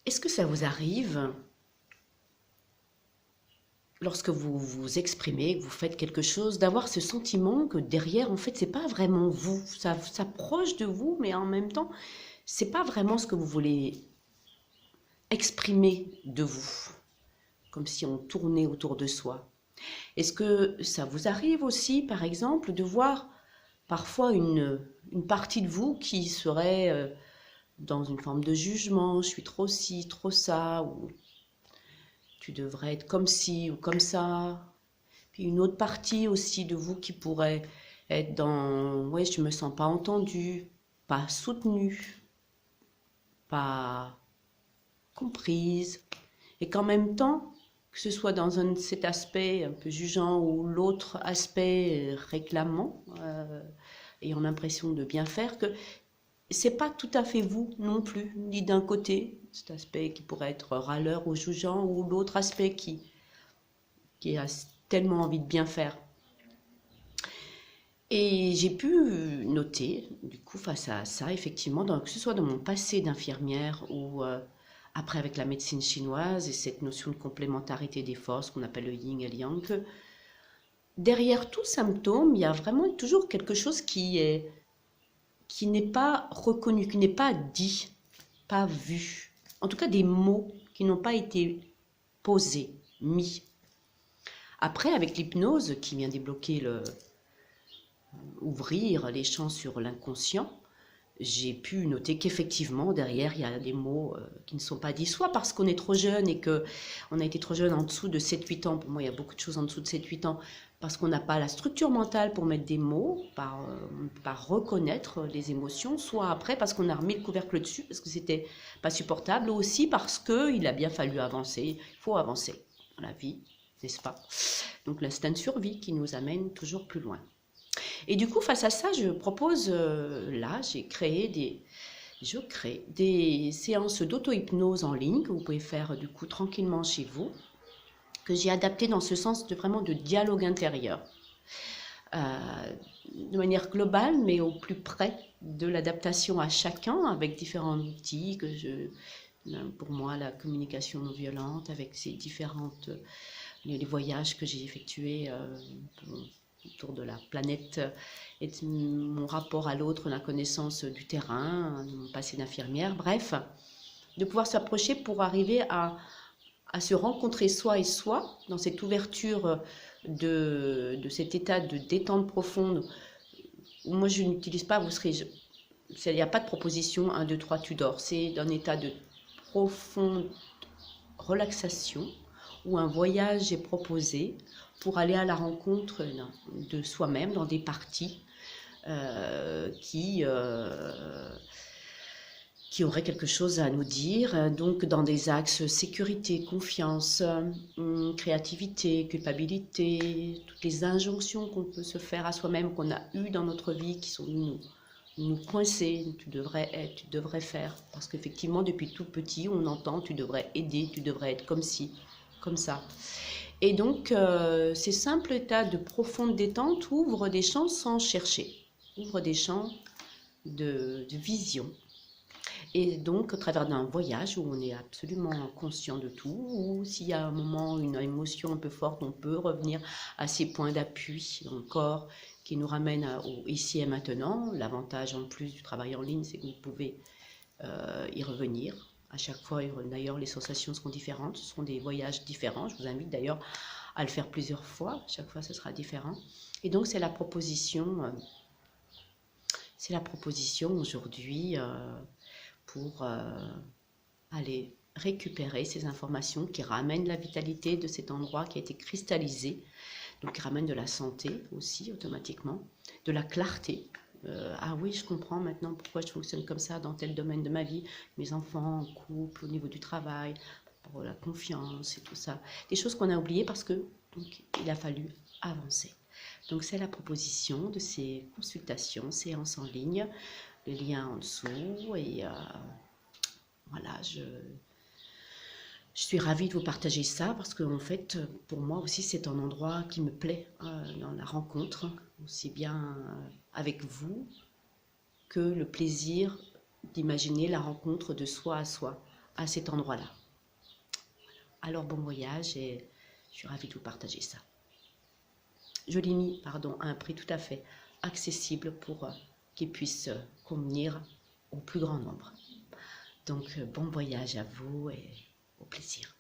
Est-ce que ça vous arrive, lorsque vous vous exprimez, que vous faites quelque chose, d'avoir ce sentiment que derrière, en fait, c'est pas vraiment vous. Ça s'approche de vous, mais en même temps, c'est pas vraiment ce que vous voulez exprimer de vous, comme si on tournait autour de soi. Est-ce que ça vous arrive aussi, par exemple, de voir parfois une partie de vous qui serait dans une forme de jugement, je suis trop ci, trop ça, ou tu devrais être comme ci ou comme ça. Puis une autre partie aussi de vous qui pourrait être dans, ouais, je me sens pas entendue, pas soutenue, pas comprise. Et qu'en même temps, que ce soit dans cet aspect un peu jugeant ou l'autre aspect réclamant, ayant l'impression de bien faire, que c'est pas tout à fait vous non plus, ni d'un côté, cet aspect qui pourrait être râleur ou jugeant, ou l'autre aspect qui a tellement envie de bien faire. Et j'ai pu noter, du coup, face à ça, effectivement, que ce soit dans mon passé d'infirmière ou après avec la médecine chinoise et cette notion de complémentarité des forces qu'on appelle le yin et le yang, que derrière tout symptôme, il y a vraiment toujours quelque chose qui n'est pas reconnu, qui n'est pas dit, pas vu. En tout cas, des mots qui n'ont pas été posés, mis. Après, avec l'hypnose qui vient débloquer ouvrir les champs sur l'inconscient, j'ai pu noter qu'effectivement, derrière, il y a des mots qui ne sont pas dits, soit parce qu'on est trop jeune et qu'on a été trop jeune en dessous de 7-8 ans. Pour moi, il y a beaucoup de choses en dessous de 7-8 ans, parce qu'on n'a pas la structure mentale pour mettre des mots, par reconnaître les émotions, soit après parce qu'on a remis le couvercle dessus, parce que c'était pas supportable, ou aussi parce qu'il a bien fallu avancer. Il faut avancer dans la vie, n'est-ce pas? Donc l'instinct de survie qui nous amène toujours plus loin. Et du coup, face à ça, je propose, là, je crée des séances d'auto-hypnose en ligne que vous pouvez faire du coup tranquillement chez vous, que j'ai adapté dans ce sens de vraiment de dialogue intérieur, de manière globale, mais au plus près de l'adaptation à chacun, avec différents outils pour moi, la communication non violente, avec ces différentes, les voyages que j'ai effectués autour de la planète et de mon rapport à l'autre, la connaissance du terrain, mon passé d'infirmière, bref, de pouvoir s'approcher pour arriver à se rencontrer soi et soi dans cette ouverture de cet état de détente profonde. Moi, je n'utilise pas, il n'y a pas de proposition 1, 2, 3, tu dors. C'est d'un état de profonde relaxation où un voyage est proposé pour aller à la rencontre de soi-même dans des parties qui auraient quelque chose à nous dire, donc dans des axes sécurité, confiance, créativité, culpabilité, toutes les injonctions qu'on peut se faire à soi-même, qu'on a eues dans notre vie, qui sont nous coincer, tu devrais être, tu devrais faire. Parce qu'effectivement, depuis tout petit, on entend tu devrais aider, tu devrais être comme ci, comme ça. Et donc, ces simples états de profonde détente ouvrent des champs sans chercher, ouvrent des champs de vision. Et donc, au travers d'un voyage où on est absolument conscient de tout, ou s'il y a un moment, une émotion un peu forte, on peut revenir à ces points d'appui dans le corps qui nous ramènent au ici et maintenant. L'avantage en plus du travail en ligne, c'est que vous pouvez y revenir. À chaque fois, d'ailleurs, les sensations seront différentes, ce seront des voyages différents. Je vous invite d'ailleurs à le faire plusieurs fois. Chaque fois, ce sera différent. Et donc, c'est la proposition aujourd'hui pour aller récupérer ces informations qui ramènent la vitalité de cet endroit qui a été cristallisé, donc qui ramène de la santé aussi automatiquement, de la clarté. Ah oui, je comprends maintenant pourquoi je fonctionne comme ça dans tel domaine de ma vie, mes enfants, en couple, au niveau du travail, pour la confiance et tout ça. Des choses qu'on a oubliées parce que donc, il a fallu avancer. Donc c'est la proposition de ces consultations, séances en ligne, le lien en dessous et voilà, je suis ravie de vous partager ça parce que en fait, pour moi aussi, c'est un endroit qui me plaît dans la rencontre, aussi bien avec vous que le plaisir d'imaginer la rencontre de soi à soi. à cet endroit-là. Alors bon voyage et je suis ravie de vous partager ça. Je l'ai mis, pardon, à un prix tout à fait accessible pour qu'il puisse convenir au plus grand nombre. Donc bon voyage à vous et au plaisir.